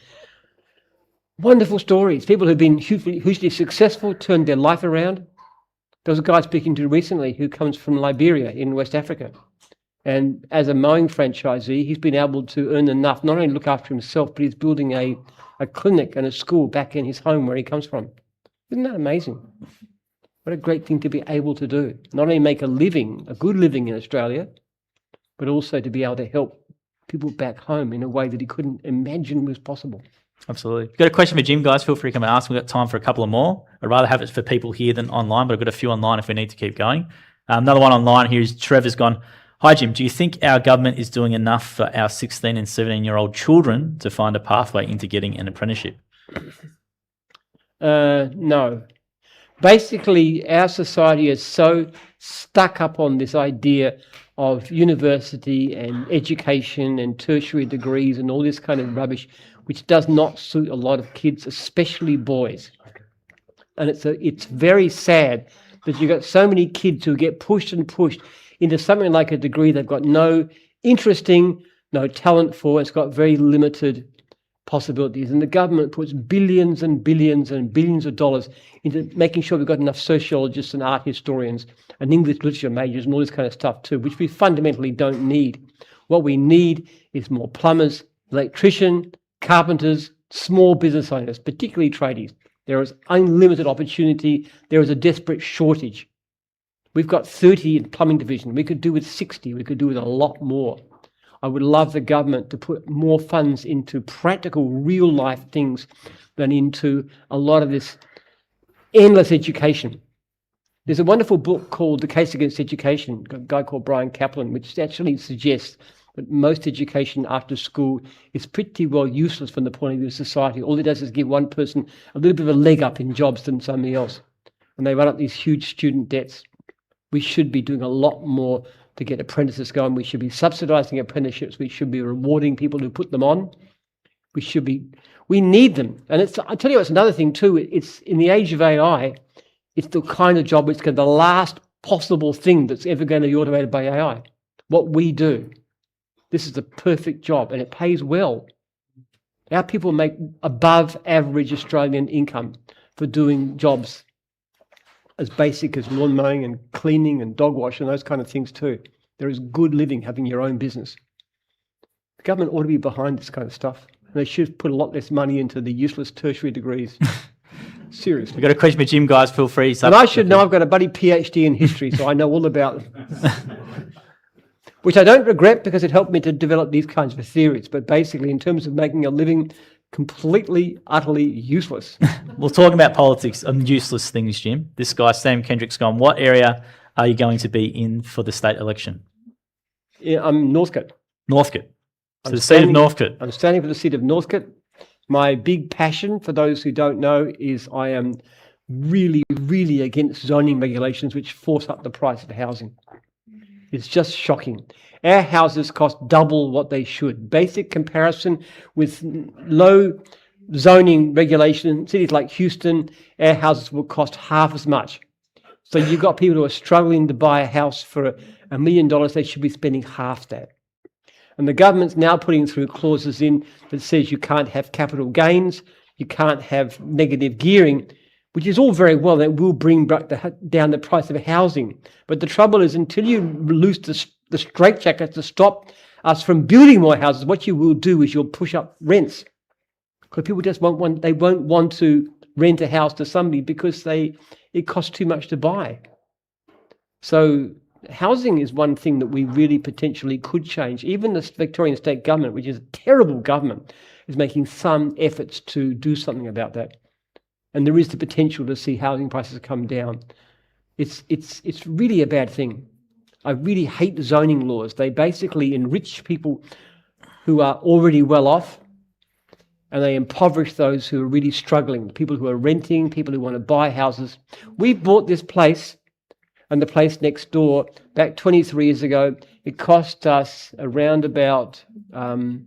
wonderful stories. People who've been hugely successful, turned their life around. There was a guy speaking to recently who comes from Liberia in West Africa, and as a mowing franchisee, he's been able to earn enough, not only look after himself, but he's building a clinic and a school back in his home where he comes from. Isn't that amazing? What a great thing to be able to do. Not only make a living, a good living in Australia, but also to be able to help people back home in a way that he couldn't imagine was possible. Absolutely. If you've got a question for Jim, guys, feel free to come and ask. We've got time for a couple of more. I'd rather have it for people here than online, but I've got a few online if we need to keep going. Another one online here is Trevor's gone, "Hi, Jim. Do you think our government is doing enough for our 16 and 17-year-old children to find a pathway into getting an apprenticeship?" No. Basically, our society is so stuck up on this idea of university and education and tertiary degrees and all this kind of rubbish, which does not suit a lot of kids, especially boys. And it's very sad that you've got so many kids who get pushed into something like a degree they've got no interest in, no talent for. It's got very limited possibilities. And the government puts billions and billions and billions of dollars into making sure we've got enough sociologists and art historians and English literature majors and all this kind of stuff too, which we fundamentally don't need. What we need is more plumbers, electricians, carpenters, small business owners, particularly tradies. There is unlimited opportunity. There is a desperate shortage. We've got 30 in plumbing division. We could do with 60. We could do with a lot more. I would love the government to put more funds into practical, real-life things than into a lot of this endless education. There's a wonderful book called The Case Against Education, a guy called Brian Kaplan, which actually suggests that most education after school is pretty well useless from the point of view of society. All it does is give one person a little bit of a leg up in jobs than somebody else. And they run up these huge student debts. We should be doing a lot more to get apprentices going. We should be subsidising apprenticeships. We should be rewarding people who put them on. We need them. And I tell you, it's another thing too. It's in the age of AI, it's the kind of job which is the last possible thing that's ever going to be automated by AI. What we do. This is the perfect job, and it pays well. Our people make above average Australian income for doing jobs as basic as lawn mowing and cleaning and dog wash and those kind of things too. There is good living having your own business. The government ought to be behind this kind of stuff. They should put a lot less money into the useless tertiary degrees. Seriously. We've got a question for Jim, guys. Feel free. And I should know I've got a buddy PhD in history, so I know all about them. Which I don't regret because it helped me to develop these kinds of theories. But basically, in terms of making a living completely, utterly useless. We'll talk about politics and useless things, Jim. This guy, Sam Kendrick's gone, what area are you going to be in for the state election? Yeah, I'm Northcote. Northcote. So the seat of Northcote. I'm standing for the seat of Northcote. My big passion, for those who don't know, is I am really, really against zoning regulations which force up the price of housing. It's just shocking. Our houses cost double what they should. Basic comparison with low zoning regulation in cities like Houston, our houses will cost half as much. So you've got people who are struggling to buy a house for $1 million, they should be spending half that. And the government's now putting through clauses in that says you can't have capital gains, you can't have negative gearing, which is all very well. That will bring down the price of housing. But the trouble is, until you loose the straitjacket to stop us from building more houses, what you will do is you'll push up rents. Because people just won't want to rent a house to somebody because it costs too much to buy. So housing is one thing that we really potentially could change. Even the Victorian state government, which is a terrible government, is making some efforts to do something about that. And there is the potential to see housing prices come down. It's really a bad thing. I really hate zoning laws. They basically enrich people who are already well off, and they impoverish those who are really struggling, people who are renting, people who want to buy houses. We bought this place and the place next door back 23 years ago. It cost us around about $3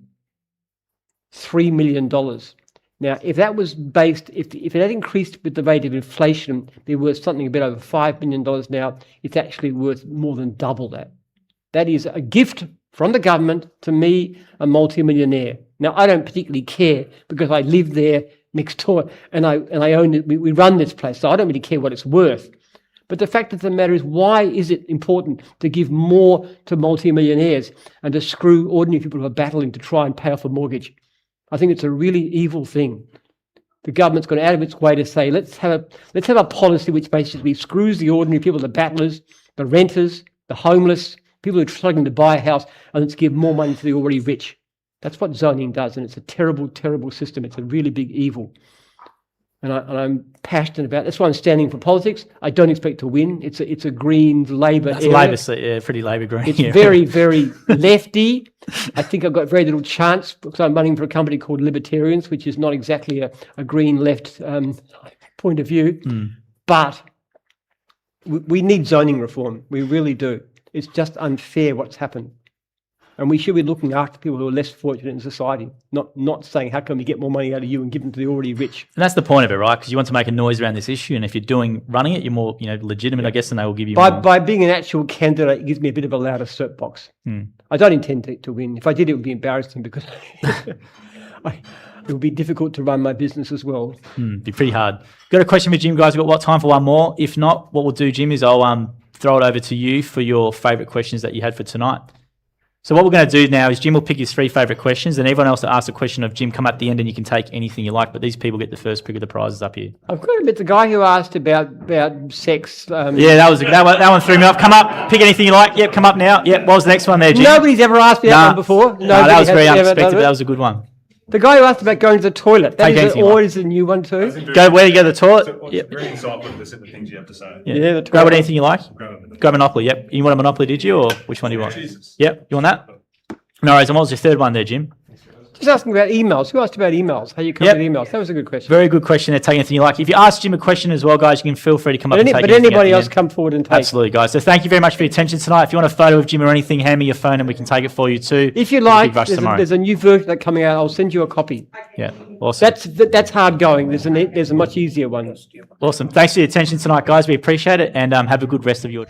million. Now, if that was based, if it had increased with the rate of inflation, there was something a bit over $5 million now. It's actually worth more than double that. That is a gift from the government to me, a multimillionaire. Now, I don't particularly care because I live there next door and I own it. We run this place, so I don't really care what it's worth. But the fact of the matter is, why is it important to give more to multimillionaires and to screw ordinary people who are battling to try and pay off a mortgage? I think it's a really evil thing. The government's gone out of its way to say, let's have a policy which basically screws the ordinary people, the battlers, the renters, the homeless, people who are struggling to buy a house, and let's give more money to the already rich. That's what zoning does, and it's a terrible, terrible system. It's a really big evil. And I'm passionate about it. That's why I'm standing for politics. I don't expect to win. It's a Green Labor area. Labor, yeah, pretty Labor Green. It's yeah. very, very lefty. I think I've got very little chance because I'm running for a company called Libertarians, which is not exactly a green left point of view. But we need zoning reform. We really do. It's just unfair what's happened. And we should be looking after people who are less fortunate in society, not saying, how can we get more money out of you and give them to the already rich? And that's the point of it, right? Because you want to make a noise around this issue, and if you're running it, you're more legitimate, I guess, and they will give you more. By being an actual candidate, it gives me a bit of a louder soapbox. I don't intend to win. If I did, it would be embarrassing because it would be difficult to run my business as well. Be pretty hard. Got a question for Jim, guys? We've got time for one more? If not, what we'll do, Jim, is I'll throw it over to you for your favourite questions that you had for tonight. So what we're going to do now is Jim will pick his 3 favourite questions, and everyone else that asks a question of Jim come at the end and you can take anything you like, but these people get the first pick of the prizes up here. I've got to admit, the guy who asked about sex... yeah, that one threw me off. Come up, pick anything you like. Yep, come up now. Yep, what was the next one there, Jim? Nobody's ever asked me that one before. No, that was very unexpected, but that was a good one. The guy who asked about going to the toilet, that is always a new one too. Where you go to the toilet? Yep. Very insightful to the things you have to say. Yeah, the grab anything you like. Grab Monopoly, yep. You want a Monopoly, did you? Or which one do you want? Jesus. Yep, you want that? No worries, and what was your third one there, Jim? Just asking about emails. Who asked about emails? How you come with emails? That was a good question. Very good question. They're taking anything you like. If you ask Jim a question as well, guys, you can feel free to come up and take it. But anybody else come forward and take it. Absolutely, guys. So thank you very much for your attention tonight. If you want a photo of Jim or anything, hand me your phone and we can take it for you too. If you like, there's a new version that's coming out. I'll send you a copy. Yeah, awesome. That's hard going. There's a much easier one. Awesome. Thanks for your attention tonight, guys. We appreciate it, and have a good rest of your...